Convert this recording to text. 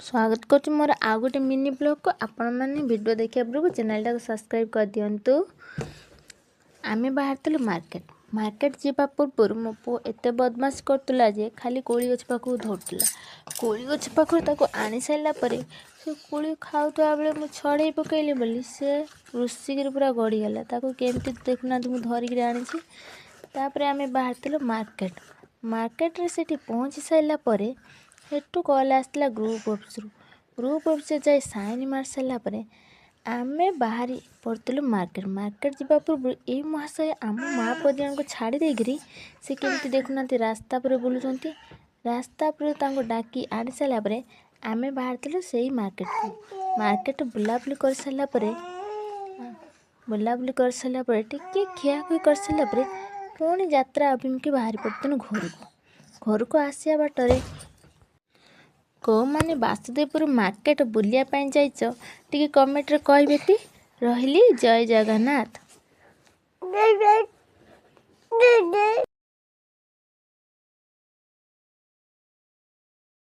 स्वागत कर मोर आउ गोटे मिनी ब्लॉग को आपण मैंने वीडियो देखा पूर्व चैनल टाक सब्सक्राइब कर दिंतु। आमे बाहर मार्केट मार्केट जावा पूर्व मो पु एत बदमाश करूला जे खाली कोली गछ पाखु धरला। कोली गछ पाखु आनी सारापर से कोली खाऊा बेले मुझे छड़े पकईली बोली से रुषिक पूरा गड़ीगला। केमती देखुना मुझे धरिक आनी आमे बाहर मार्केट मार्केट से पहुँची सारापर हेटू कल आसला ग्रुप ऑफिस जाए साइन मार सारापर आमे बाहरी पड़ू मार्केट मार्केट जावा पूर्व ये महाशय आम माँ पदियों को छाड़ी देकरी से केमती देखुना रास्ता पर बुलूँ रास्ता पर डाकी आनी सारापर आमे बाहर से मार्केट बुलाबुली कर सारापर टिके खियाखुई कर सारापर पुणी यात्रा अभिमुखी बाहरी पड़ू घर को आसिया बाटर को माने वासुदेवपुर मार्केट बुलिया जाइछ टिके कमेंट रे कहबेती। रहिली जय जगन्नाथ।